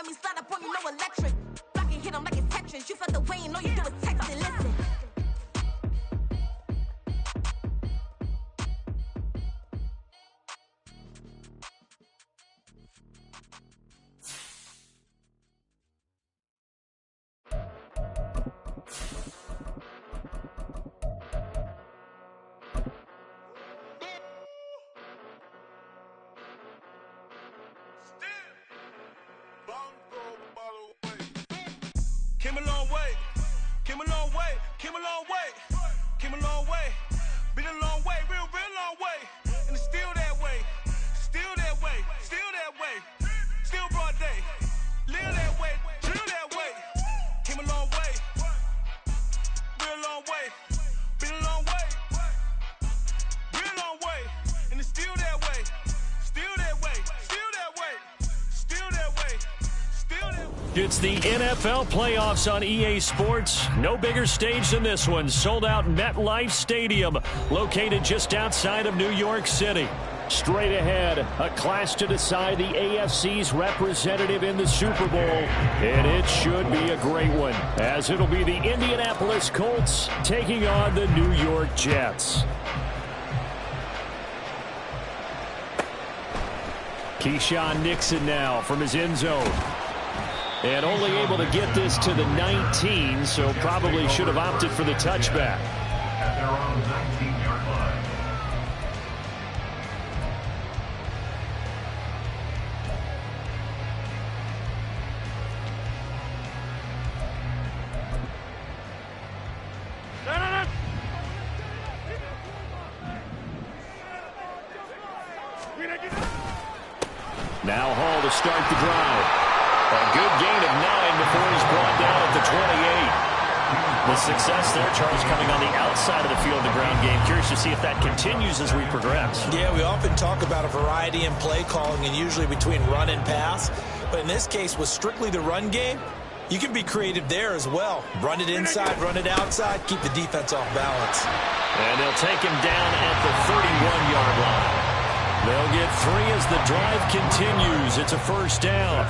you slide up on you, no electric. Block and hit him like it's Tetris. You felt the way and all you do is text and listen. Came a long way, came a long way, came a long way, came a long way, been a long way, real long way, and it's still that way, still that way, still that way, still broad day, live that way, chill that way, came a long way, real long way, been a long way, real long way, and it's still that way, still that way, still that way, still that way, still that way. It's the NFL playoffs on EA Sports. No bigger stage than this one. Sold out MetLife Stadium, located just outside of New York City. Straight ahead, a clash to decide the AFC's representative in the Super Bowl. And it should be a great one, as it'll be the Indianapolis Colts taking on the New York Jets. Keyshawn Nixon now from his end zone. And only able to get this to the 19, so probably should have opted for the touchback. At their own 19-yard line. Now Hall to start the drive. A good gain of 9 before he's brought down at the 28. The success there, Charles, coming on the outside of the field, the ground game. Curious to see if that continues as we progress. Yeah, we often talk about a variety in play calling and usually between run and pass. But in this case, with strictly the run game, you can be creative there as well. Run it inside, run it outside, keep the defense off balance. And they'll take him down at the 31-yard line. They'll get 3 as the drive continues. It's a first down.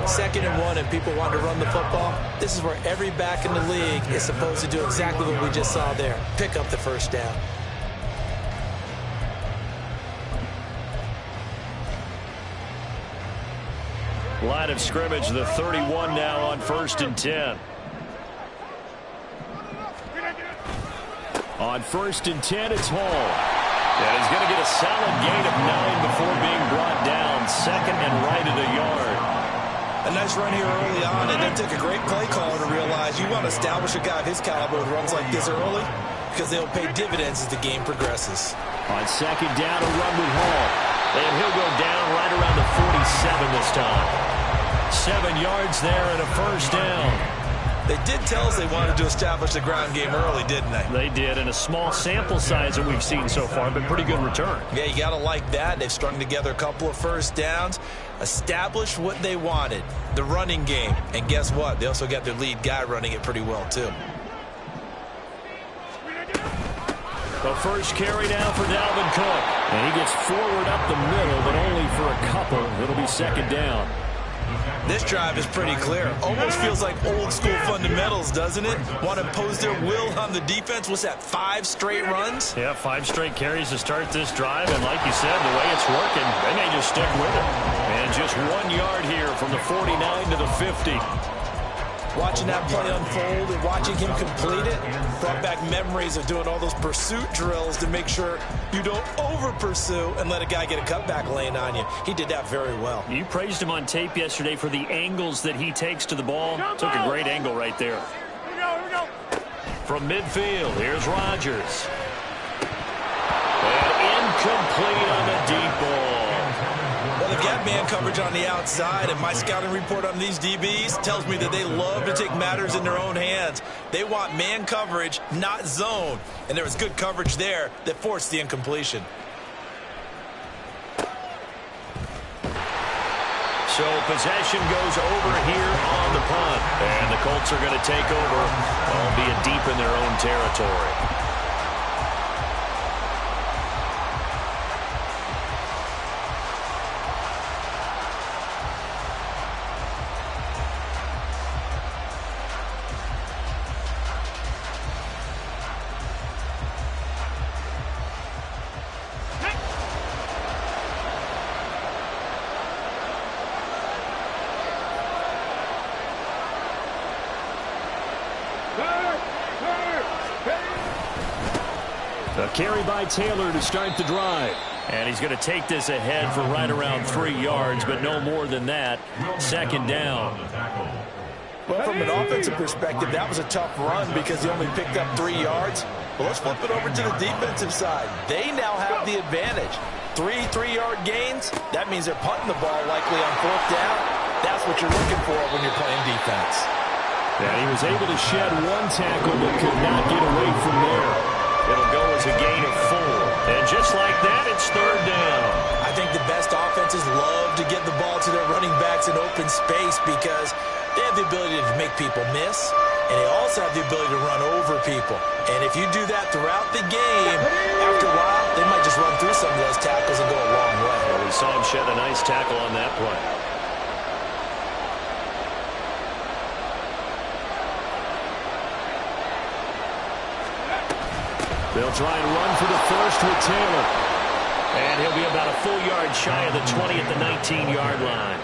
2nd and 1 and people want to run the football. This is where every back in the league is supposed to do exactly what we just saw there. Pick up the first down. Line of scrimmage, the 31 now on 1st and 10. On 1st and 10, it's Hall. And he's going to get a solid gain of 9 before being brought down. 2nd and right at a yard. A nice run here early on, and then took a great play caller to realize you want to establish a guy of his caliber with runs like this early because they'll pay dividends as the game progresses. On 2nd down, a run with Hall. And he'll go down right around the 47 this time. 7 yards there and a first down. They did tell us they wanted to establish the ground game early, didn't they? They did, and a small sample size that we've seen so far, but pretty good return. Yeah, you got to like that. They've strung together a couple of first downs, established what they wanted, the running game. And guess what? They also got their lead guy running it pretty well, too. The first carry now for Dalvin Cook. And he gets forward up the middle, but only for a couple. It'll be 2nd down. This drive is pretty clear. Almost feels like old school fundamentals, doesn't it? Want to impose their will on the defense. What's that, 5 straight runs? Yeah, 5 straight carries to start this drive. And like you said, the way it's working, they may just stick with it. And just 1 yard here from the 49 to the 50. Watching that play unfold and watching him complete it brought back memories of doing all those pursuit drills to make sure you don't over-pursue and let a guy get a cutback lane on you. He did that very well. You praised him on tape yesterday for the angles that he takes to the ball. Took a great angle right there. Here we go. From midfield, here's Rodgers. And incomplete on the deep ball. Well, they've got man coverage on the outside, and my scouting report on these DBs tells me that they love to take matters in their own hands. They want man coverage, not zone. And there was good coverage there that forced the incompletion. So possession goes over here on the punt. And the Colts are going to take over, albeit deep in their own territory. A carry by Taylor to start the drive. And he's going to take this ahead for right around 3 yards, but no more than that. Second down. Well, from an offensive perspective, that was a tough run because he only picked up 3 yards. But let's flip it over to the defensive side. They now have the advantage. 3 3-yard gains, that means they're punting the ball likely on 4th down. That's what you're looking for when you're playing defense. And he was able to shed 1 tackle but could not get away from there. It'll go as a gain of 4. And just like that, it's 3rd down. I think the best offenses love to get the ball to their running backs in open space because they have the ability to make people miss, and they also have the ability to run over people. And if you do that throughout the game, after a while, they might just run through some of those tackles and go a long way. Well, we saw him shed a nice tackle on that play. They'll try and run for the first with Taylor. And he'll be about a full yard shy of the 20 at the 19-yard line.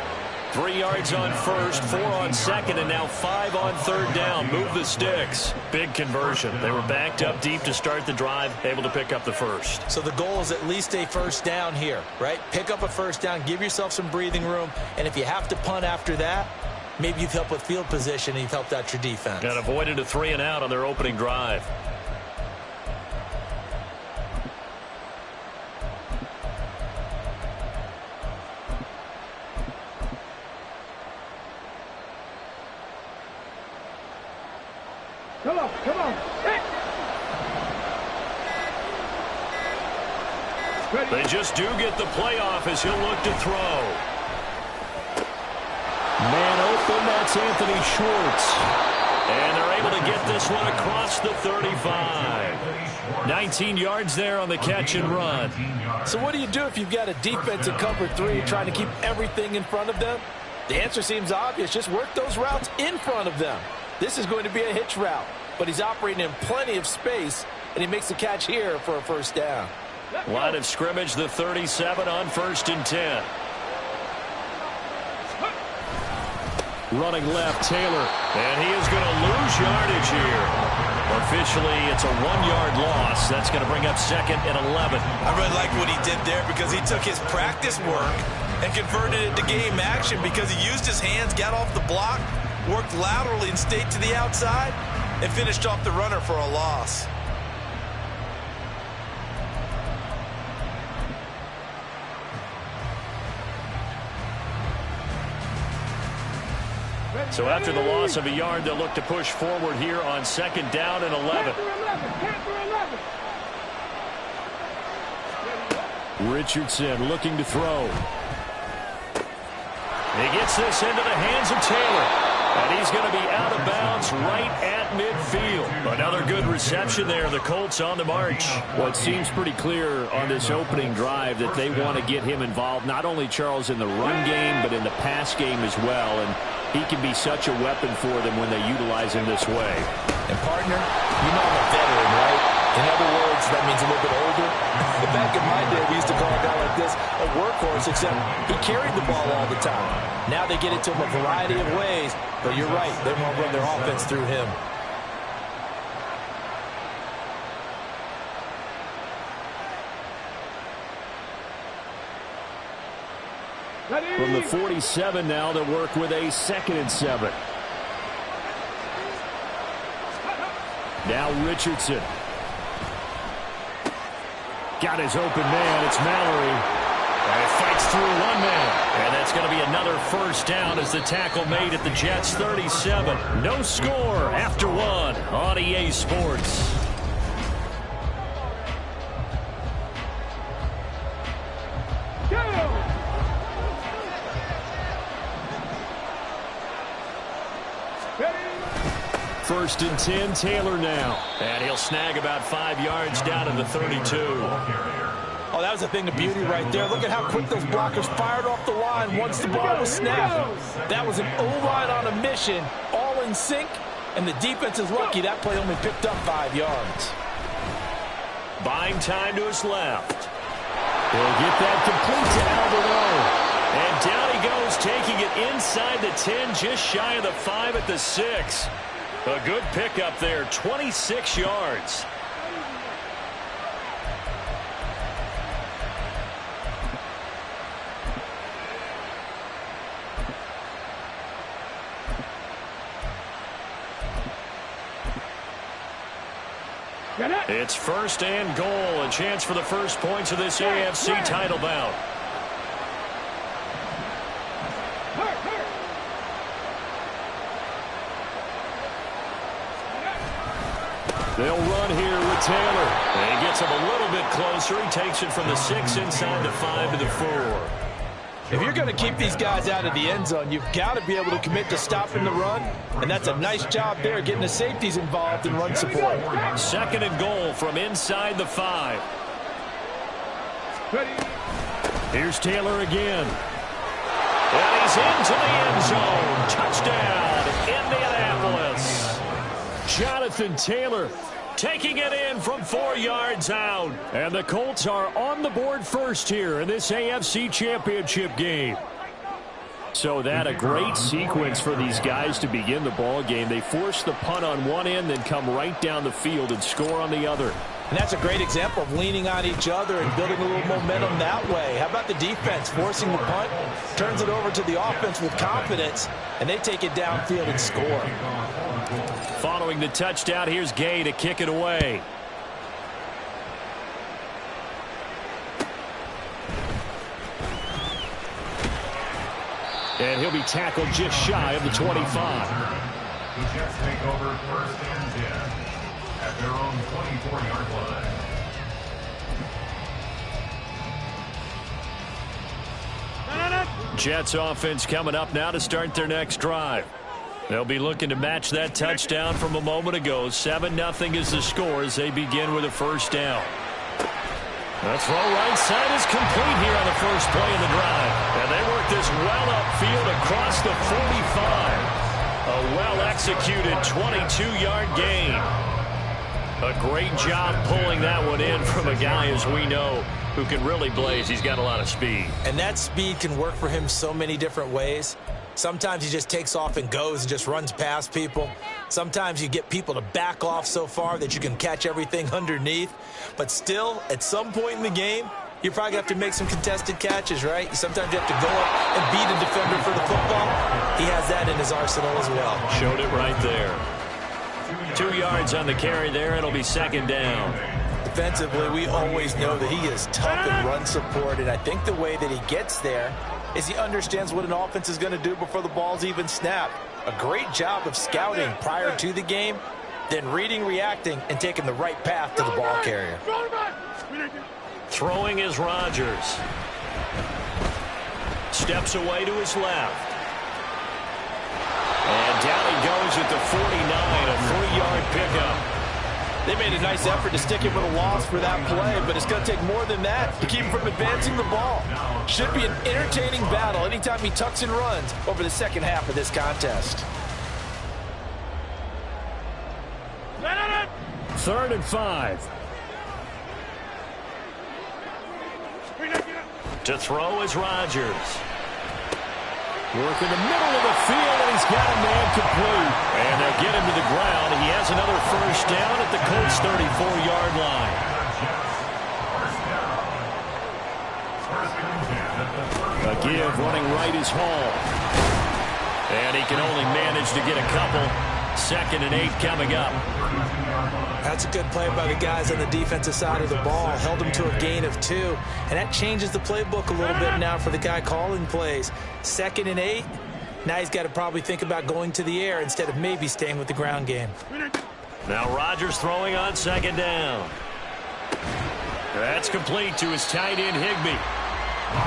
3 yards on first, 4 on second, and now 5 on 3rd down. Move the sticks. Big conversion. They were backed up deep to start the drive, able to pick up the first. So the goal is at least a 1st down here, right? Pick up a 1st down, give yourself some breathing room, and if you have to punt after that, maybe you've helped with field position and you've helped out your defense. And avoided a 3 and out on their opening drive. Come on. Hey. They just do get the playoff as he'll look to throw. Man open, that's Anthony Schwartz. And they're able to get this one across the 35. 19 yards there on the catch and run. So what do you do if you've got a defense in cover 3 trying to keep everything in front of them? The answer seems obvious. Just work those routes in front of them. This is going to be a hitch route, but he's operating in plenty of space, and he makes the catch here for a 1st down. Line of scrimmage, the 37 on 1st and 10. Running left, Taylor. And he is going to lose yardage here. Officially, it's a 1-yard loss. That's going to bring up 2nd and 11. I really like what he did there because he took his practice work and converted it to game action because he used his hands, got off the block, worked laterally and stayed to the outside, and finished off the runner for a loss. So after the loss of a yard, they'll look to push forward here on 2nd down and 11. Richardson looking to throw. He gets this into the hands of Taylor. And he's going to be out of bounds right at midfield. Another good reception there. The Colts on the march. Well, it seems pretty clear on this opening drive that they want to get him involved, not only, Charles, in the run game, but in the pass game as well. And he can be such a weapon for them when they utilize him this way. And, partner, you know I'm a veteran, right? In other words, that means a little bit older. Back in my day, we used to call a guy like this a workhorse, except he carried the ball all the time. Now they get it to him a variety of ways, but you're right, they want to run their offense through him. From the 47 now, they'll work with a 2nd and 7. Now Richardson. Got his open man. It's Mallory. And it fights through 1 man. And that's going to be another 1st down as the tackle made at the Jets' 37. No score after 1 on EA Sports. First and 10, Taylor now. And he'll snag about 5 yards down to the 32. Oh, that was a thing of beauty right there. Look at how quick those blockers fired off the line once the ball was snapped. That was an O-line on a mission, all in sync, and the defense is lucky that play only picked up 5 yards. Buying time to his left. They'll get that complete to Albert O. And down he goes, taking it inside the 10, just shy of the 5 at the 6. A good pickup there, 26 yards. It's first and goal. A chance for the first points of this AFC title bout. They'll run here with Taylor. And he gets him a little bit closer. He takes it from the 6 inside the 5 to the 4. If you're going to keep these guys out of the end zone, you've got to be able to commit to stopping the run. And that's a nice job there, getting the safeties involved in run support. Second and goal from inside the 5. Here's Taylor again. And he's into the end zone. Touchdown, Indianapolis. Jonathan Taylor taking it in from 4 yards out. And the Colts are on the board first here in this AFC Championship game. So that a great sequence for these guys to begin the ball game. They force the punt on one end, then come right down the field and score on the other. And that's a great example of leaning on each other and building a little momentum that way. How about the defense forcing the punt, turns it over to the offense with confidence, and they take it downfield and score. Following the touchdown, here's Gay to kick it away. And he'll be tackled just shy of the 25. The Jets take over first and 10 at their own 24-yard line. Jets offense coming up now to start their next drive. They'll be looking to match that touchdown from a moment ago. 7-0 is the score as they begin with a first down. The throw right side is complete here on the first play of the drive. And they work this well upfield across the 45. A well-executed 22-yard gain. A great job pulling that one in from a guy, as we know, who can really blaze. He's got a lot of speed. And that speed can work for him so many different ways. Sometimes he just takes off and goes and just runs past people. Sometimes you get people to back off so far that you can catch everything underneath. But still, at some point in the game, you're probably going to have to make some contested catches, right? Sometimes you have to go up and beat a defender for the football. He has that in his arsenal as well. Showed it right there. 2 yards on the carry there. It'll be second down. Defensively, we always know that he is tough in run support, and I think the way that he gets there is he understands what an offense is going to do before the ball's even snapped. A great job of scouting prior to the game, then reading, reacting, and taking the right path to the ball carrier. Throwing is Rodgers. Steps away to his left. And down he goes at the 49, a 3-yard pickup. They made a nice effort to stick him with a loss for that play, but it's going to take more than that to keep him from advancing the ball. Should be an entertaining battle anytime he tucks and runs over the second half of this contest. 3rd and 5. To throw is Rodgers. Work in the middle of the field, and he's got a man complete. And they'll get him to the ground. He has another first down at the Colts' 34-yard line. A give running right is Hall. And he can only manage to get a couple. 2nd and 8 coming up. That's a good play by the guys on the defensive side of the ball. Held him to a gain of 2. And that changes the playbook a little bit now for the guy calling plays. 2nd and 8. Now he's got to probably think about going to the air instead of maybe staying with the ground game. Now Rodgers throwing on 2nd down. That's complete to his tight end Higbee.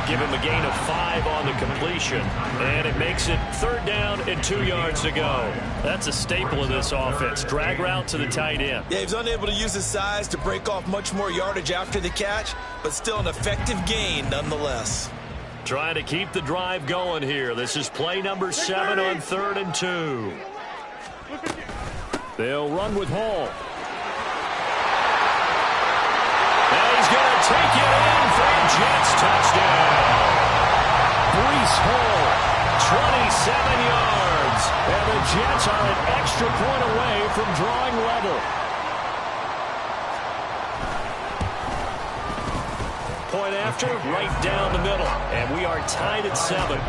Give him a gain of 5 on the completion. And it makes it 3rd down and 2 yards to go. That's a staple of this offense. Drag route to the tight end. Yeah, he was unable to use his size to break off much more yardage after the catch, but still an effective gain nonetheless. Trying to keep the drive going here. This is play number 7 on 3rd and 2. They'll run with Hall. And he's going to take it in for a Jets touchdown. Breece Hall, 27 yards. And the Jets are an extra point away from drawing level. Point after, right down the middle. And we are tied at 7.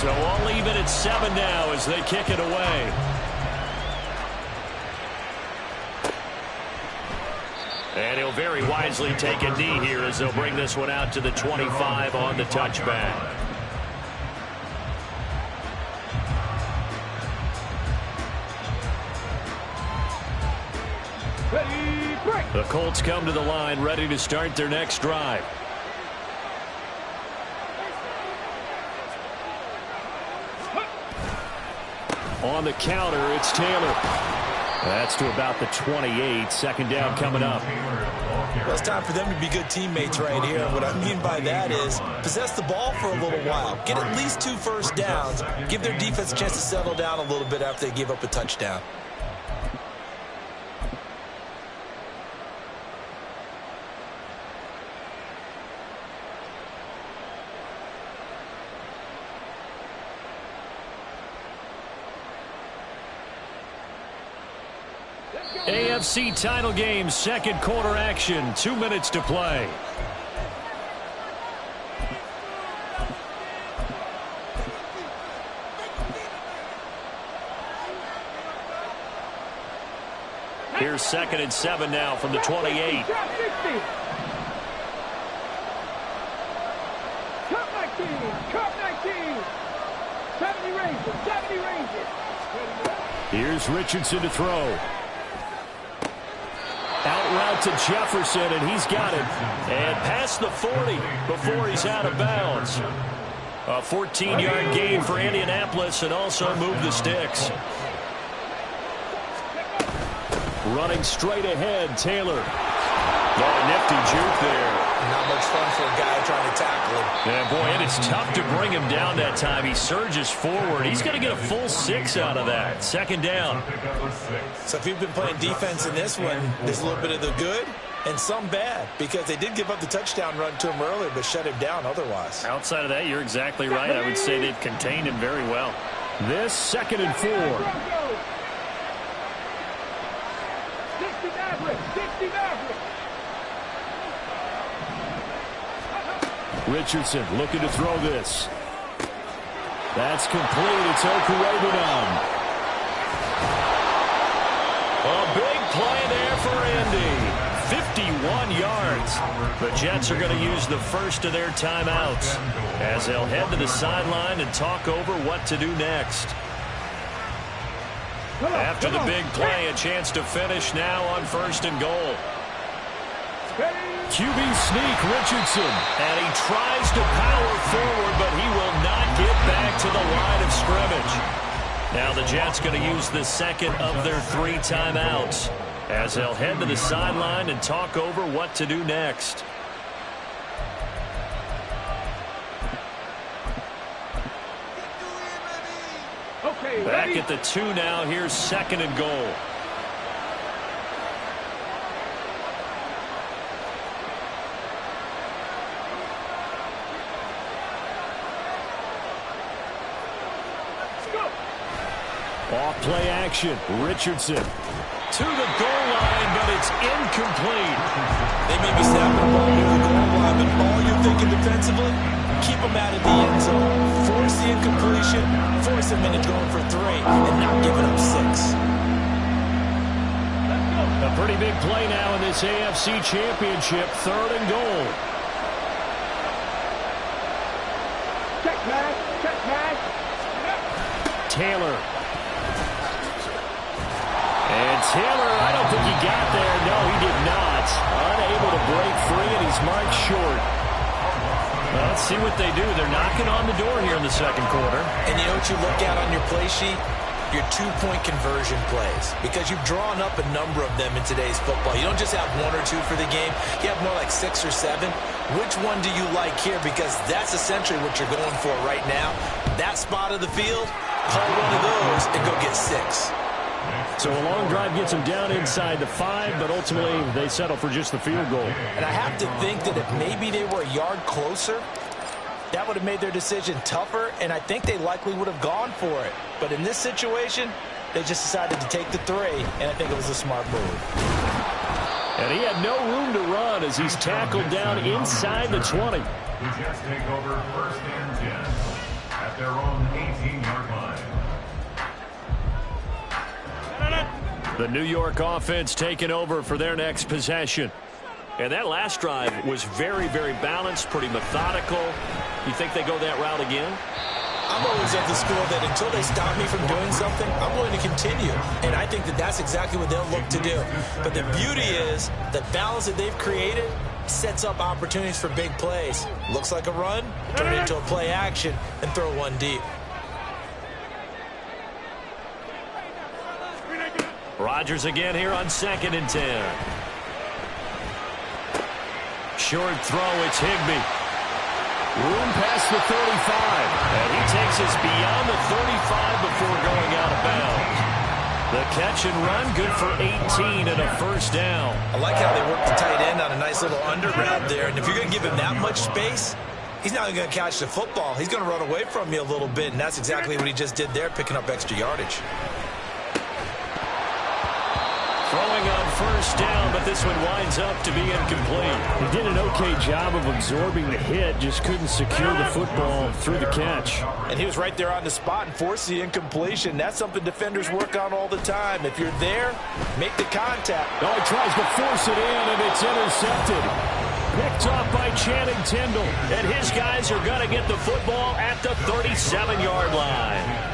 So all even at 7 now as they kick it away. And he'll very wisely take a knee here as they'll bring this one out to the 25 on the touchback. The Colts come to the line ready to start their next drive. On the counter, it's Taylor. That's to about the 28. Second down coming up. Well, it's time for them to be good teammates right here. What I mean by that is possess the ball for a little while. Get at least 2 first downs. Give their defense a chance to settle down a little bit after they give up a touchdown. AFC title game, second quarter action. 2 minutes to play. Here's 2nd and 7 now from the 28. Cup 19. 70 ranges. Here's Richardson to throw. Out route to Jefferson, and he's got it. And past the 40 before he's out of bounds. A 14-yard gain for Indianapolis and also move the sticks. Running straight ahead, Taylor. Oh, nifty juke there. Not much fun for a guy trying to tackle him. Yeah, boy, and it's tough to bring him down that time. He surges forward. He's going to get a full 6 out of that. Second down. So if you've been playing defense in this one, there's a little bit of the good and some bad, because they did give up the touchdown run to him earlier, but shut him down otherwise. Outside of that, you're exactly right. I would say they've contained him very well. This 2nd and 4. 60 Maverick. Richardson looking to throw this. That's complete. It's Okurebunan. A big play there for Indy. 51 yards. The Jets are going to use the first of their timeouts as they'll head to the sideline and talk over what to do next. After the big play, a chance to finish now on 1st and goal. QB sneak, Richardson, and he tries to power forward, but he will not get back to the line of scrimmage. Now the Jets going to use the 2nd of their 3 timeouts as they'll head to the sideline and talk over what to do next. Back at the 2 now. Here's 2nd and goal. Off play action. Richardson to the goal line, but it's incomplete. They may be snapping the ball near the goal line, but all you're thinking defensively, keep them out of the end zone. Force the incompletion, force them into going for 3, and not giving up 6. A pretty big play now in this AFC Championship. 3rd and goal. Check pass. Taylor. And Taylor, I don't think he got there. No, he did not. Unable to break free, and he's marked short. Well, let's see what they do. They're knocking on the door here in the 2nd quarter. And you know what you look at on your play sheet? Your 2-point conversion plays. Because you've drawn up a number of them in today's football. You don't just have 1 or 2 for the game. You have more like 6 or 7. Which one do you like here? Because that's essentially what you're going for right now. That spot of the field, call one of those and go get 6. So a long drive gets them down inside the 5, but ultimately they settle for just the field goal. And I have to think that if maybe they were a yard closer, that would have made their decision tougher, and I think they likely would have gone for it. But in this situation, they just decided to take the 3, and I think it was a smart move. And he had no room to run as he's tackled down inside the 20. The Jets take over 1st and 10 at at their own 18-yard line. The New York offense taking over for their next possession. And that last drive was very, very balanced, pretty methodical. You think they go that route again? I'm always of the school that until they stop me from doing something, I'm going to continue. And I think that that's exactly what they'll look to do. But the beauty is the balance that they've created sets up opportunities for big plays. Looks like a run, turn it into a play action, and throw one deep. Rodgers again here on 2nd and 10. Short throw, it's Higbee. Room past the 35, and he takes us beyond the 35 before going out of bounds. The catch and run, good for 18 and a first down. I like how they work the tight end on a nice little under grab there, and if you're going to give him that much space, he's not going to catch the football. He's going to run away from you a little bit, and that's exactly what he just did there, picking up extra yardage. Throwing on first down, but this one winds up to be incomplete. He did an okay job of absorbing the hit, just couldn't secure the football through the catch. And he was right there on the spot and forced the incompletion. That's something defenders work on all the time. If you're there, make the contact. Oh, he tries to force it in, and it's intercepted. Picked off by Channing Tindall. And his guys are going to get the football at the 37-yard line.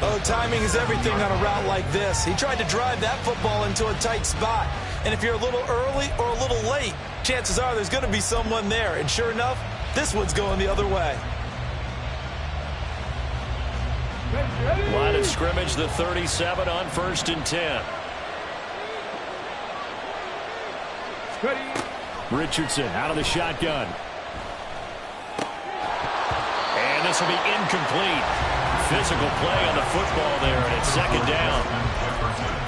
Oh, timing is everything on a route like this. He tried to drive that football into a tight spot. And if you're a little early or a little late, chances are there's going to be someone there. And sure enough, this one's going the other way. Line of scrimmage, the 37 on 1st and 10. Richardson out of the shotgun. And this will be incomplete. Physical play on the football there, and it's 2nd down.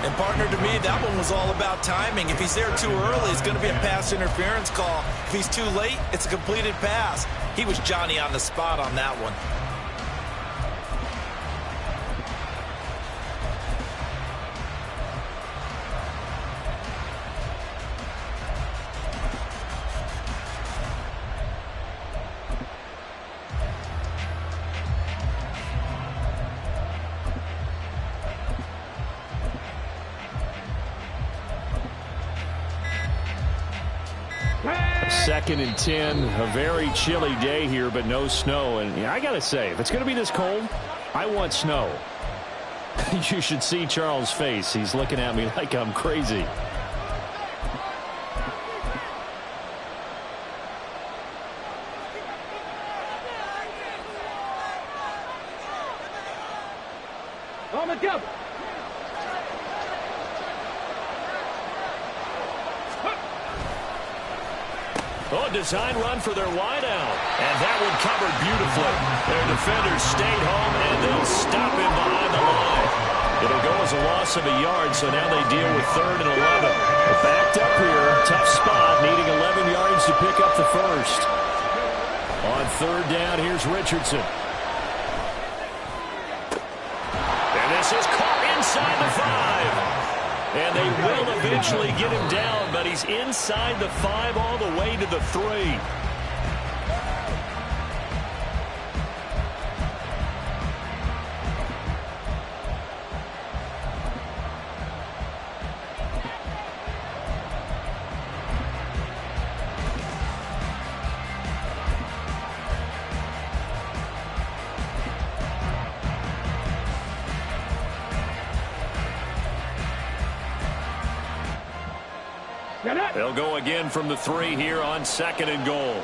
And partner, to me, that one was all about timing. If he's there too early, it's going to be a pass interference call. If he's too late, it's a completed pass. He was Johnny on the spot on that one. Second and 10, a very chilly day here, but no snow. And yeah, I got to say, if it's going to be this cold, I want snow. You should see Charles' face. He's looking at me like I'm crazy. On the double. Oh, design run for their wideout. And that one covered beautifully. Their defenders stayed home, and they'll stop him behind the line. It'll go as a loss of a yard, so now they deal with 3rd and 11. They're backed up here. Tough spot, needing 11 yards to pick up the first. On 3rd down, here's Richardson. And this is caught inside the 5. And they will eventually get him down, but he's inside the 5 all the way to the 3. They'll go again from the 3 here on 2nd and goal.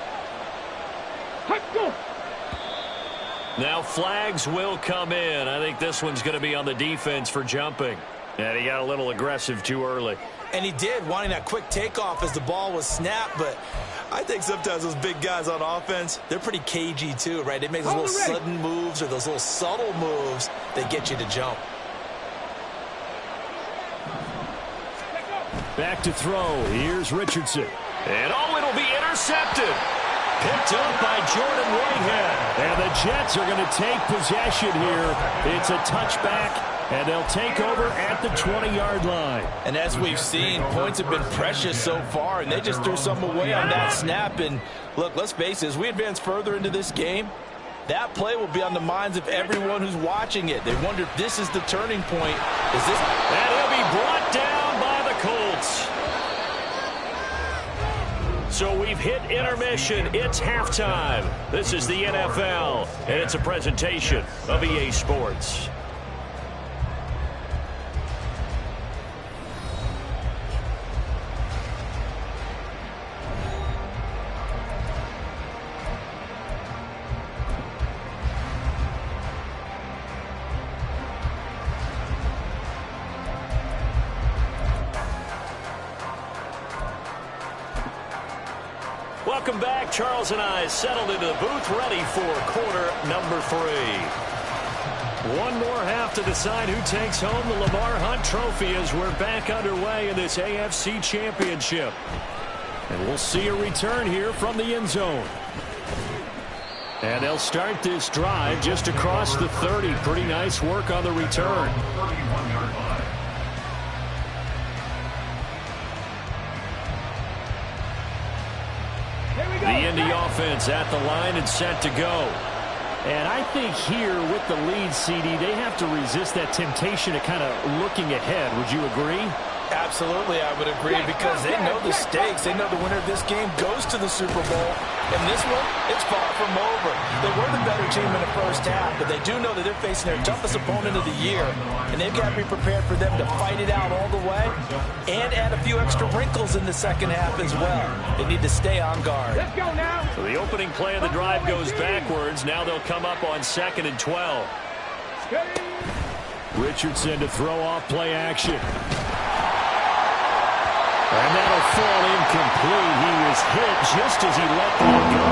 Now flags will come in. I think this one's going to be on the defense for jumping. And he got a little aggressive too early. And he did, wanting that quick takeoff as the ball was snapped. But I think sometimes those big guys on offense, they're pretty cagey too, right? They make those little sudden moves or those little subtle moves that get you to jump. Back to throw. Here's Richardson. And oh, it'll be intercepted. Picked up by Jordan Whitehead. And the Jets are going to take possession here. It's a touchback, and they'll take over at the 20-yard line. And as we've seen, points have been precious so far, and they just threw some away on that snap. And look, let's face it, as we advance further into this game, That play will be on the minds of everyone who's watching it. They wonder if this is the turning point. Is this? And he'll be brought down by the Colts. So we've hit intermission. It's halftime. This is the NFL, and it's a presentation of EA Sports. Welcome back. Charles and I settled into the booth, ready for quarter number 3. One more half to decide who takes home the Lamar Hunt Trophy as we're back underway in this AFC Championship. And we'll see a return here from the end zone. And they'll start this drive just across the 30. Pretty nice work on the return. 31-yard line. The Indy offense at the line and set to go. And I think here with the lead, CD, they have to resist that temptation of kind of looking ahead. Would you agree? Absolutely, I would agree, because they know the stakes. They know the winner of this game goes to the Super Bowl. And this one, it's far from over. They were the better team in the first half, but they do know that they're facing their toughest opponent of the year, and they've got to be prepared for them to fight it out all the way and add a few extra wrinkles in the second half as well. They need to stay on guard. Let's go now. So the opening play of the drive goes backwards. Now they'll come up on 2nd and 12. Richardson to throw off play action. And that'll fall incomplete. He was hit just as he let that go.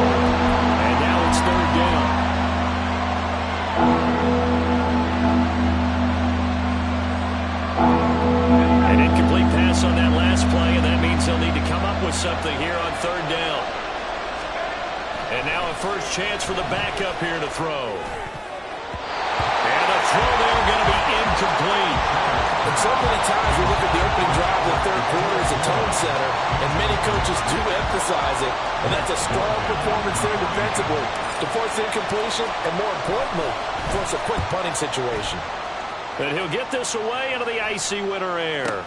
And now it's 3rd down. An incomplete pass on that last play, and that means they'll need to come up with something here on 3rd down. And now a first chance for the backup here to throw. And the throw there going to be incomplete. And so many times we look at the opening drive of the third quarter as a tone setter, and many coaches do emphasize it, and that's a strong performance there defensively to force incompletion and, more importantly, force a quick punting situation. And he'll get this away into the icy winter air.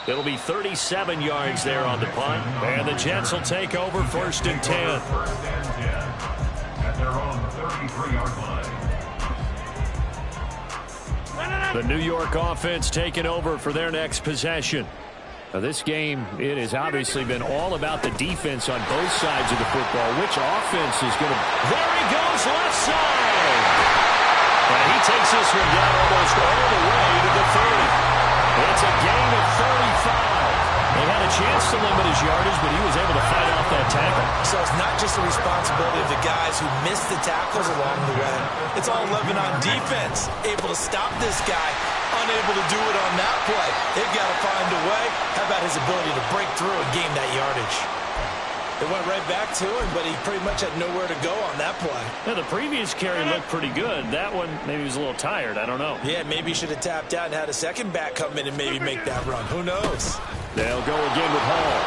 It'll be 37 yards there on the punt, and the Jets will take over 1st and 10. 1st and 10 at their own 33-yard line. The New York offense taking over for their next possession. Now this game, it has obviously been all about the defense on both sides of the football. Which offense is going to... There he goes, left side! And he takes this one down almost all the way to the 30. It's a gain of 35. They had a chance to limit his yardage, but he was able to fight off that tackle. So it's not just the responsibility of the guys who missed the tackles along the way. It's all Lebanon defense, able to stop this guy, unable to do it on that play. They've got to find a way. How about his ability to break through and gain that yardage? It went right back to him, but he pretty much had nowhere to go on that play. Yeah, the previous carry looked pretty good. That one, maybe he was a little tired. I don't know. Yeah, maybe he should have tapped out and had a second back come in and maybe make that run. Who knows? They'll go again with Hall.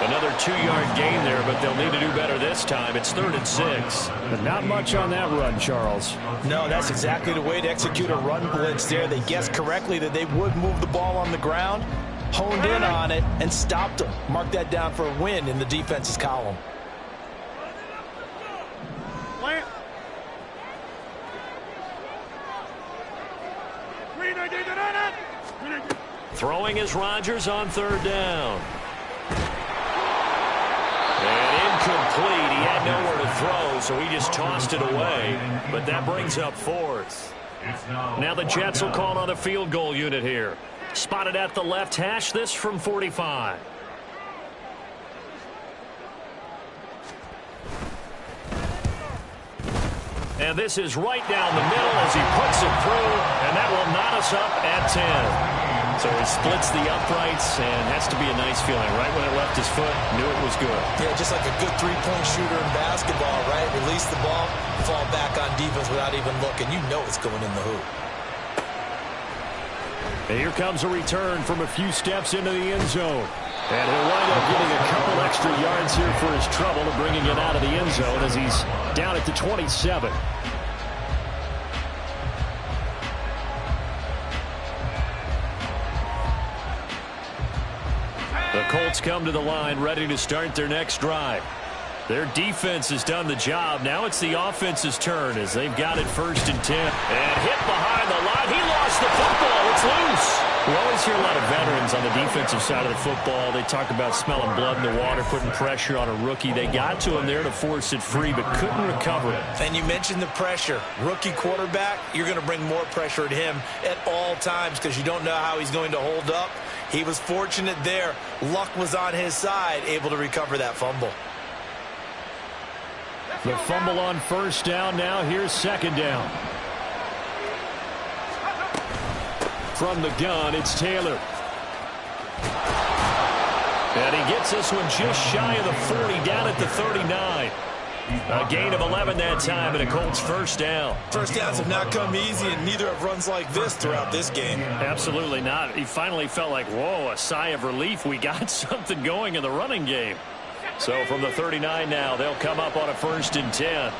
Another 2-yard gain there, but they'll need to do better this time. It's 3rd and 6. But not much on that run, Charles. No, that's exactly the way to execute a run blitz there. They guessed correctly that they would move the ball on the ground, honed in on it, and stopped them. Mark that down for a win in the defense's column. Throwing is Rodgers on 3rd down. And incomplete. He had nowhere to throw, so he just tossed it away. But that brings up 4th. Now the Jets will call on a field goal unit here. Spotted at the left hash, this from 45. And this is right down the middle as he puts it through, and that will knot us up at 10. So he splits the uprights, and has to be a nice feeling. Right when it left his foot, knew it was good. Yeah, just like a good three-point shooter in basketball, right? Release the ball, fall back on defense without even looking. You know it's going in the hoop. And here comes a return from a few steps into the end zone. And he'll wind up getting a couple extra yards here for his trouble of bringing it out of the end zone as he's down at the 27. The Colts come to the line ready to start their next drive. Their defense has done the job. Now it's the offense's turn as they've got it 1st and 10. And hit behind the line. He lost the football. It's loose. We always hear a lot of veterans on the defensive side of the football. They talk about smelling blood in the water, putting pressure on a rookie. They got to him there to force it free, but couldn't recover it. And you mentioned the pressure. Rookie quarterback, you're going to bring more pressure at him at all times because you don't know how he's going to hold up. He was fortunate there. Luck was on his side, able to recover that fumble. The fumble on 1st down. Now here's 2nd down. From the gun, it's Taylor. And he gets this one just shy of the 40, down at the 39. A gain of 11 that time, and a Colts 1st down. First downs have not come easy, and neither have runs like this throughout this game. Absolutely not. He finally felt like, whoa, a sigh of relief. We got something going in the running game. So from the 39 now, they'll come up on a 1st and 10.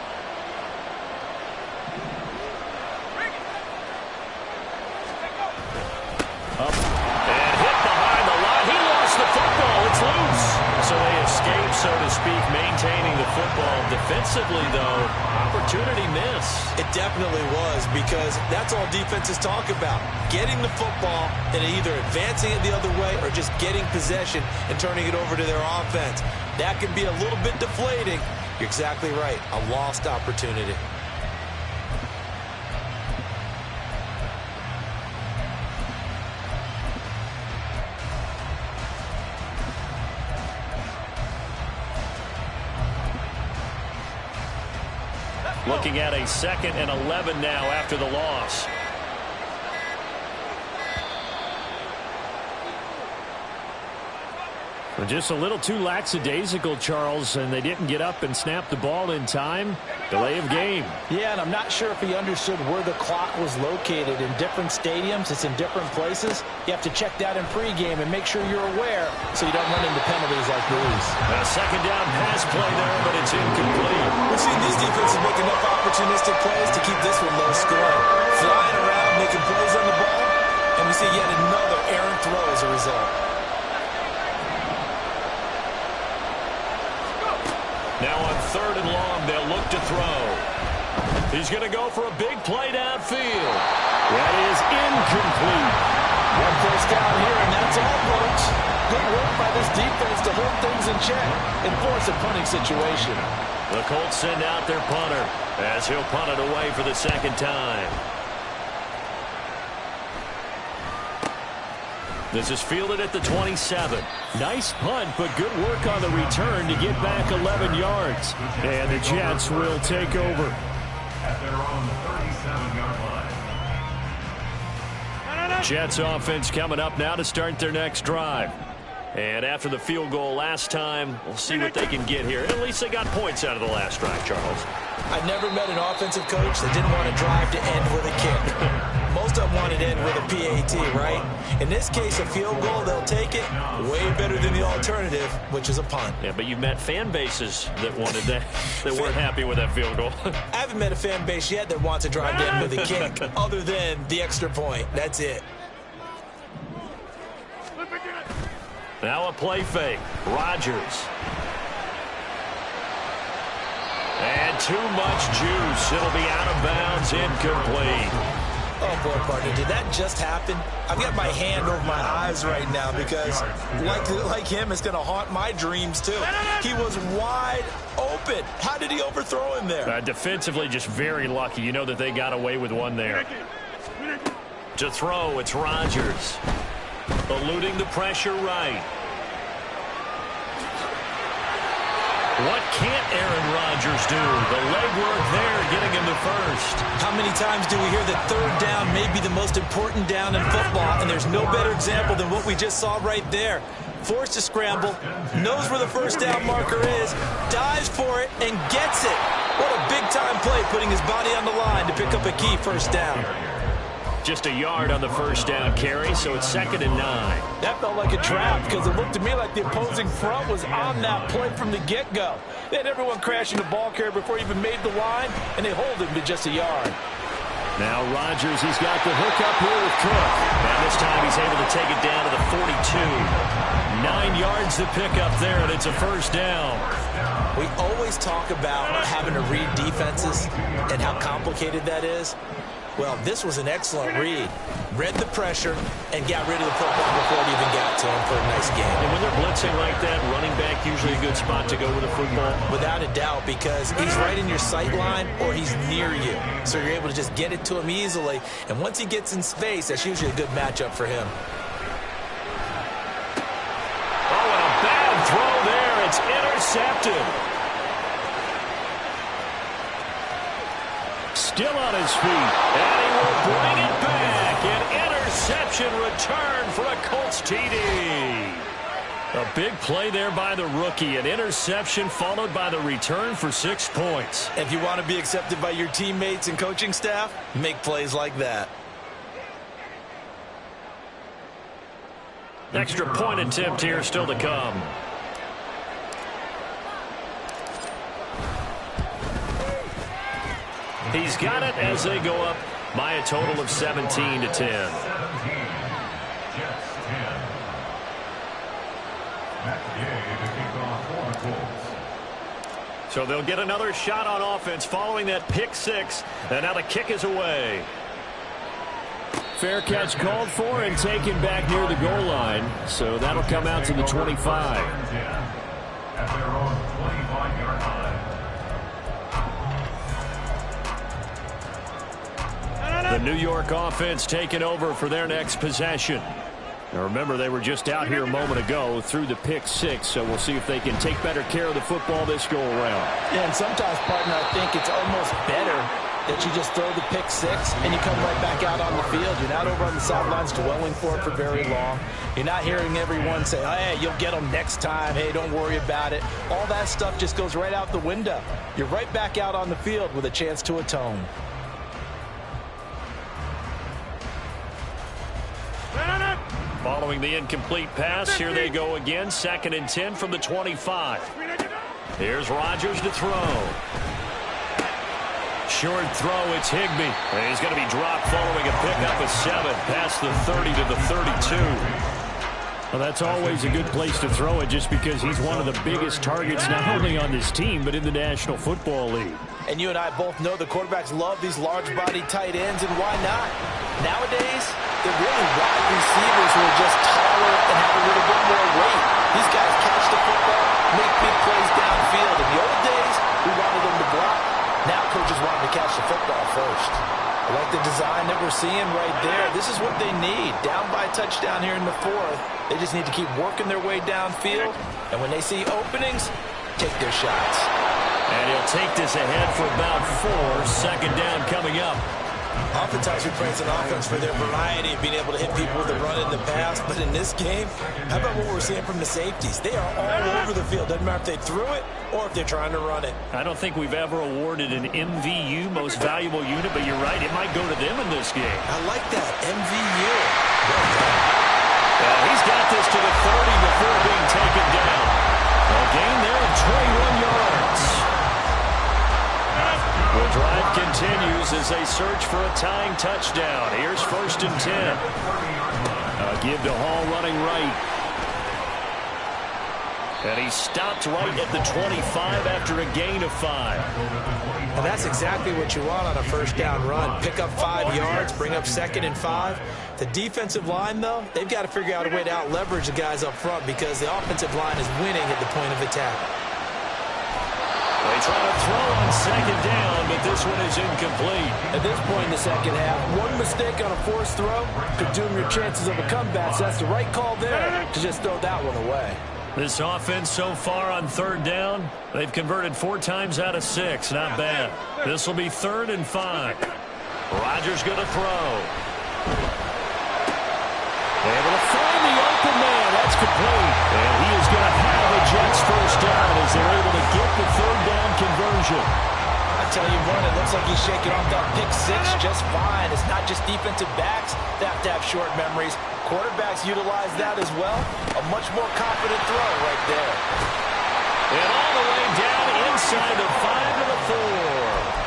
Up and hit behind the line. He lost the football. It's loose. So they escape, so to speak, maintaining the football. Defensively, though, opportunity missed. It definitely was, because that's all defenses talk about. Getting the football and either advancing it the other way or just getting possession and turning it over to their offense. That can be a little bit deflating. You're exactly right. A lost opportunity. Looking at a 2nd and 11 now after the loss. Just a little too lackadaisical, Charles, and they didn't get up and snap the ball in time. Delay of game. Yeah, and I'm not sure if he understood where the clock was located. In different stadiums, it's in different places. You have to check that in pregame and make sure you're aware so you don't run into penalties like these. A 2nd down pass play there, but it's incomplete. We've seen these defenses make enough opportunistic plays to keep this one low scoring. Flying around, making plays on the ball, and we see yet another errant throw as a result. Now on 3rd and long, they'll look to throw. He's going to go for a big play downfield. That is incomplete. One first down here, and that's all, folks. Good work by this defense to hold things in check and force a punting situation. The Colts send out their punter as he'll punt it away for the 2nd time. This is fielded at the 27. Nice punt, but good work on the return to get back 11 yards. And the Jets will take over. At their own 37-yard line. Jets offense coming up now to start their next drive. And after the field goal last time, we'll see what they can get here. At least they got points out of the last drive, Charles. I've never met an offensive coach that didn't want to drive to end with a kick. Most of them wanted to end with a PAT, right? In this case, a field goal, they'll take it. Way better than the alternative, which is a punt. Yeah, but you've met fan bases that wanted that, that weren't happy with that field goal. I haven't met a fan base yet that wants to drive to end with a kick, other than the extra point. That's it. Now a play fake. Rodgers. And too much juice. It'll be out of bounds, incomplete. Oh, boy, partner, did that just happen? I've got my hand over my eyes right now because, like him, it's going to haunt my dreams, too. He was wide open. How did he overthrow him there? Defensively, just very lucky. You know that they got away with one there. To throw, it's Rodgers. Eluding the pressure right. What can't Aaron Rodgers do? The legwork there, getting him to first. How many times do we hear that third down may be the most important down in football, and there's no better example than what we just saw right there. Forced to scramble, knows where the first down marker is, dives for it, and gets it. What a big-time play, putting his body on the line to pick up a key first down. Just a yard on the first down carry, so it's 2nd and 9. That felt like a trap because it looked to me like the opposing front was on that play from the get-go. They had everyone crashing the ball carrier before he even made the line, and they hold him to just a yard. Now Rodgers, he's got the hook up here with Cook. And this time he's able to take it down to the 42. 9 yards to pick up there, and it's a first down. We always talk about having to read defenses and how complicated that is. Well, this was an excellent read. Read the pressure and got rid of the football before it even got to him for a nice game. And when they're blitzing like that, running back usually a good spot to go with a football. Without a doubt, because he's right in your sight line or he's near you. So you're able to just get it to him easily. And once he gets in space, that's usually a good matchup for him. Oh, and a bad throw there. It's intercepted. Still on his feet, and he will bring it back. An interception return for a Colts TD. A big play there by the rookie. An interception followed by the return for 6 points. If you want to be accepted by your teammates and coaching staff, make plays like that. Extra point attempt here still to come. He's got it as they go up by a total of 17 to 10. 17, Jets 10. Matt Gay to kick off for the Colts. So they'll get another shot on offense following that pick 6. And now the kick is away. Fair catch called for and taken back near the goal line. So that'll come out to the 25. At their own 25-yard line. The New York offense taking over for their next possession. Now remember, they were just out here a moment ago through the pick 6, so we'll see if they can take better care of the football this go-around. Yeah, and sometimes, partner, I think it's almost better that you just throw the pick 6 and you come right back out on the field. You're not over on the sidelines dwelling for it for very long. You're not hearing everyone say, oh, hey, you'll get them next time. Hey, don't worry about it. All that stuff just goes right out the window. You're right back out on the field with a chance to atone. Following the incomplete pass, here they go again. 2nd and 10 from the 25. Here's Rodgers to throw. Short throw, it's Higbee. And he's going to be dropped following a pickup of 7 past the 30 to the 32. Well, that's always a good place to throw it just because he's one of the biggest targets not only on this team but in the National Football League. And you and I both know the quarterbacks love these large-body tight ends, and why not? Nowadays, they're really wide receivers who are just taller and have a little bit more weight. These guys catch the football, make big plays downfield. In the old days, we wanted them to block. Now coaches want them to catch the football first. I like the design that we're seeing right there. This is what they need. Down by a touchdown here in the 4th. They just need to keep working their way downfield. And when they see openings, take their shots. And he'll take this ahead for about 4. 2nd down coming up. Oftentimes we praise an offense for their variety of being able to hit people with the run and the pass. But in this game, how about what we're seeing from the safeties? They are all over the field. Doesn't matter if they threw it or if they're trying to run it. I don't think we've ever awarded an MVU, most valuable unit, but you're right, it might go to them in this game. I like that, MVU. Well done. Well, he's got this to the 30 before being taken down. A gain there of 21 yards. The drive continues as they search for a tying touchdown. Here's 1st and 10. A give to Hall running right. And he stopped right at the 25 after a gain of 5. And that's exactly what you want on a first down run. Pick up 5 yards, bring up 2nd and 5. The defensive line, though, they've got to figure out a way to out-leverage the guys up front because the offensive line is winning at the point of attack. They try to throw on 2nd down, but this one is incomplete. At this point in the second half, one mistake on a forced throw could doom your chances of a comeback. So that's the right call there to just throw that one away. This offense so far on 3rd down, they've converted 4 times out of 6. Not bad. This will be 3rd and 5. Rodgers going to throw. Able to find the open man. That's complete. And he is going to have a Jets first down as they're able to get the 3rd down conversion. I tell you what, it looks like he's shaking off that pick six just fine. It's not just defensive backs that have to have short memories. Quarterbacks utilize that as well. A much more confident throw right there. And all the way down inside the 5 to the 4.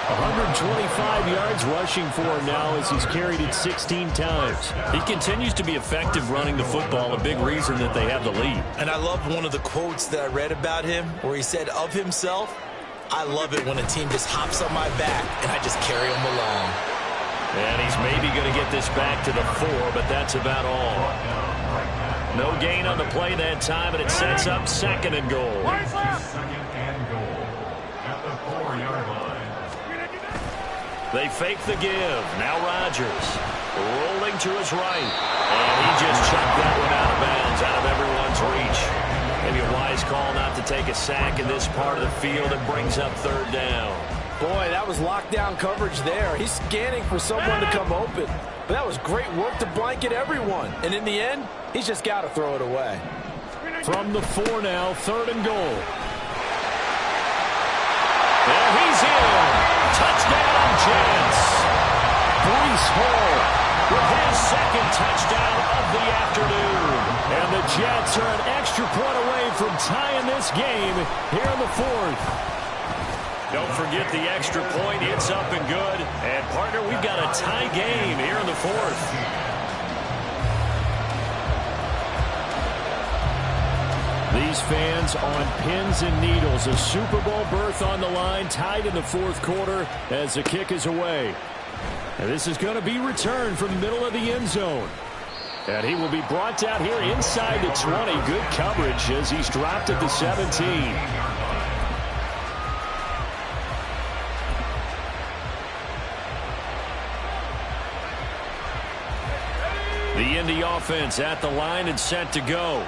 125 yards rushing for him now as he's carried it 16 times. He continues to be effective running the football, a big reason that they have the lead. And I love one of the quotes that I read about him where he said of himself, "I love it when a team just hops on my back and I just carry them along." And he's maybe going to get this back to the 4, but that's about all. No gain on the play that time, and it sets up 2nd and goal. 2nd and goal at the 4-yard line. They fake the give. Now Rodgers rolling to his right. And he just chucked that one out of bounds, out of everyone's reach. Maybe a wise call not to take a sack in this part of the field. It brings up 3rd down. Boy, that was lockdown coverage there. He's scanning for someone to come open. But that was great work to blanket everyone. And in the end, he's just got to throw it away. From the 4 now, 3rd and goal. There he's in. Touchdown, Jets. Breece Hall with his 2nd touchdown of the afternoon. And the Jets are an extra point away from tying this game here in the 4th. Don't forget the extra point. It's up and good. And, partner, we've got a tie game here in the 4th. These fans on pins and needles. A Super Bowl berth on the line, tied in the 4th quarter as the kick is away. And this is going to be returned from the middle of the end zone. And he will be brought down here inside the 20. Good coverage as he's dropped at the 17. The Indy offense at the line and set to go.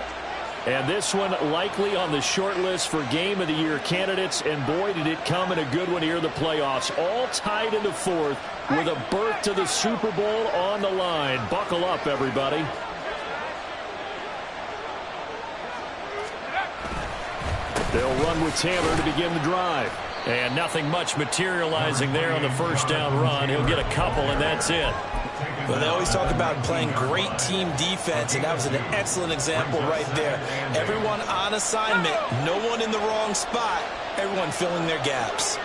And this one likely on the short list for Game of the Year candidates. And boy, did it come in a good one here in the playoffs. All tied in the 4th with a berth to the Super Bowl on the line. Buckle up, everybody. They'll run with Taylor to begin the drive. And nothing much materializing there on the 1st down run. He'll get a couple, and that's it. Well, they always talk about playing great team defense, and that was an excellent example right there. Everyone on assignment, no one in the wrong spot, everyone filling their gaps.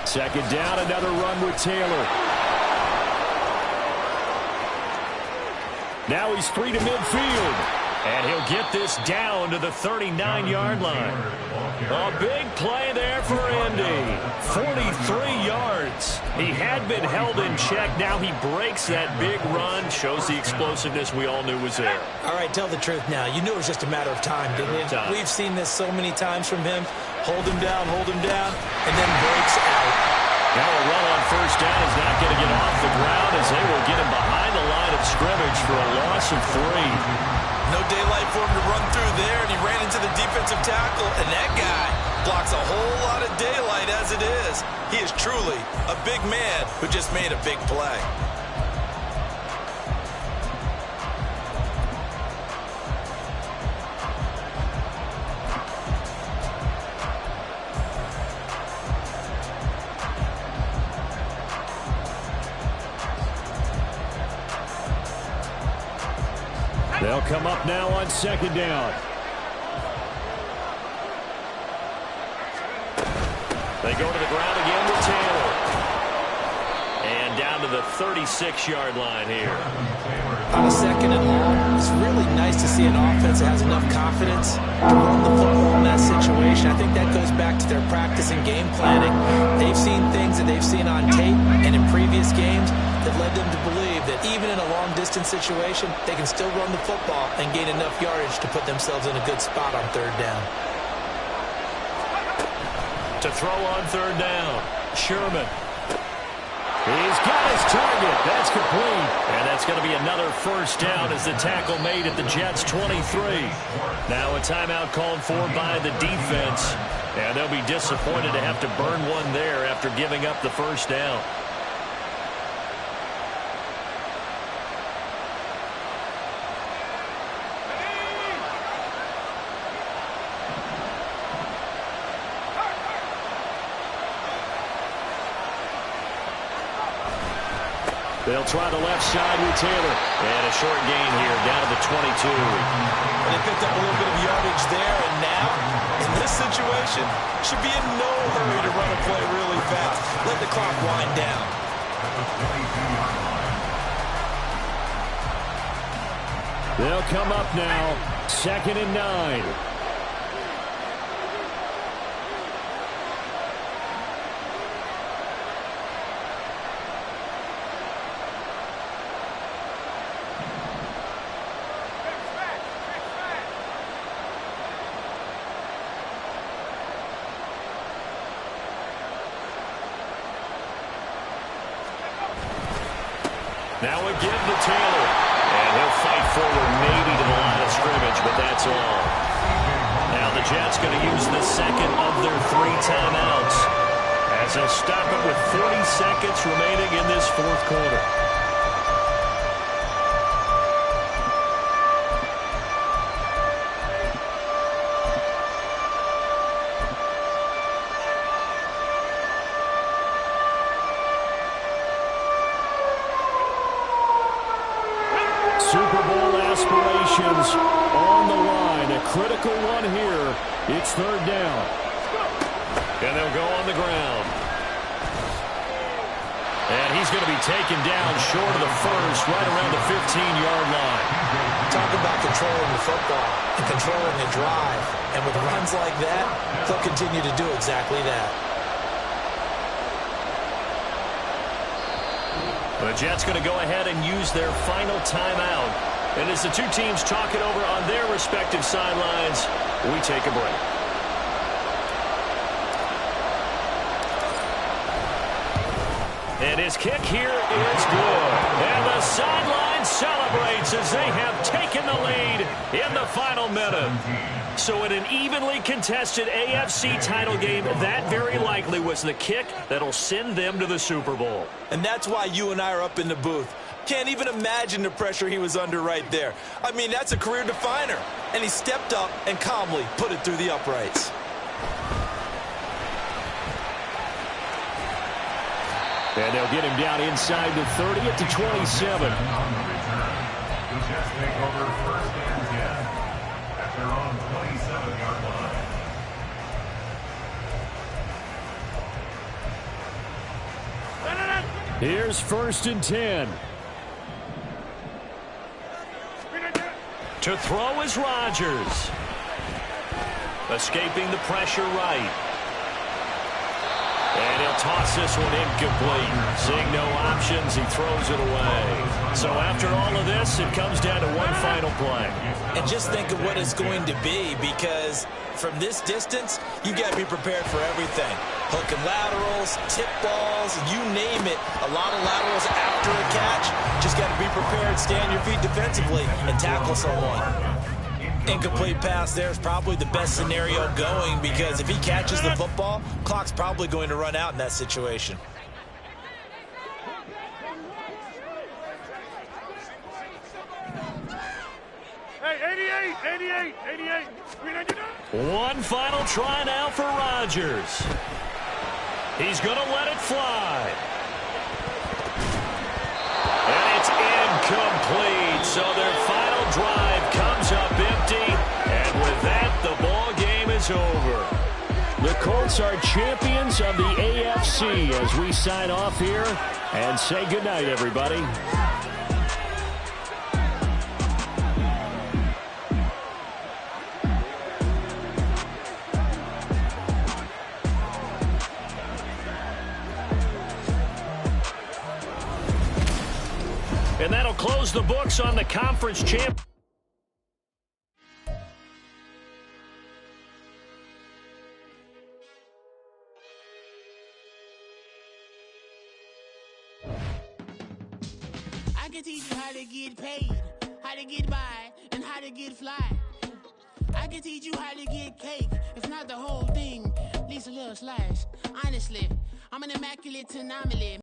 2nd down, another run with Taylor. Now he's 3 to midfield. And he'll get this down to the 39-yard line. A big play there for Indy. 43 yards. He had been held in check. Now he breaks that big run. Shows the explosiveness we all knew was there. All right, tell the truth now. You knew it was just a matter of time, didn't you? We've seen this so many times from him. Hold him down, and then breaks out. Now a run on 1st down is not going to get off the ground as they will get him behind the line of scrimmage for a loss of 3. No daylight for him to run through there, and he ran into the defensive tackle, and that guy blocks a whole lot of daylight as it is. He is truly a big man who just made a big play. They'll come up now on 2nd down. They go to the ground again with Taylor. And down to the 36-yard line here. On a 2nd and long, it's really nice to see an offense that has enough confidence to run the football in that situation. I think that goes back to their practice and game planning. They've seen things that they've seen on tape and in previous games that led them to believe that even in a long-distance situation, they can still run the football and gain enough yardage to put themselves in a good spot on 3rd down. To throw on 3rd down, Sherman. He's got his target. That's complete. And that's going to be another 1st down as the tackle made at the Jets' 23. Now a timeout called for by the defense. And they'll be disappointed to have to burn one there after giving up the 1st down. They'll try the left side with Taylor. And a short gain here, down to the 22. And they picked up a little bit of yardage there, and now, in this situation, should be in no hurry to run a play really fast. Let the clock wind down. They'll come up now, 2nd and 9. Now a give to Taylor. And he'll fight forward maybe to the line of scrimmage, but that's all. Now the Jets going to use the second of their 3 timeouts as they'll stop it with 40 seconds remaining in this 4th quarter. Super Bowl aspirations on the line. A critical one here. It's 3rd down. And they'll go on the ground. And he's going to be taken down short of the first, right around the 15-yard line. Talk about controlling the football and controlling the drive. And with runs like that, he'll continue to do exactly that. The Jets going to go ahead and use their final timeout. And as the two teams talk it over on their respective sidelines, we take a break. And his kick here is good. And the sideline celebrates as they have taken the lead in the final minute. So in an evenly contested AFC title game, that very likely was the kick that'll send them to the Super Bowl. And that's why you and I are up in the booth. Can't even imagine the pressure he was under right there. I mean, that's a career definer. And he stepped up and calmly put it through the uprights. And they'll get him down inside the 30 at the 27. On the return, the Jets take over 1st and 10 at their own 27-yard line. Here's 1st and 10. To throw is Rodgers. Escaping the pressure right. And he'll toss this one incomplete. Seeing no options, he throws it away. So after all of this, it comes down to one final play. And just think of what it's going to be, because from this distance, you got to be prepared for everything. Hook and laterals, tip balls, you name it. A lot of laterals after a catch. Just got to be prepared, stand your feet defensively, and tackle someone. Incomplete pass there is probably the best scenario going, because if he catches the football, clock's probably going to run out in that situation. Hey, 88. One final try now for Rodgers. He's going to let it fly. And it's incomplete. So their final drive comes up empty. And with that, the ball game is over. The Colts are champions of the AFC as we sign off here and say goodnight, everybody. And that'll close the books on the conference champ. I can teach you how to get paid, how to get by, and how to get fly. I can teach you how to get cake, if not the whole thing, at least a little slice. Honestly, I'm an immaculate anomaly.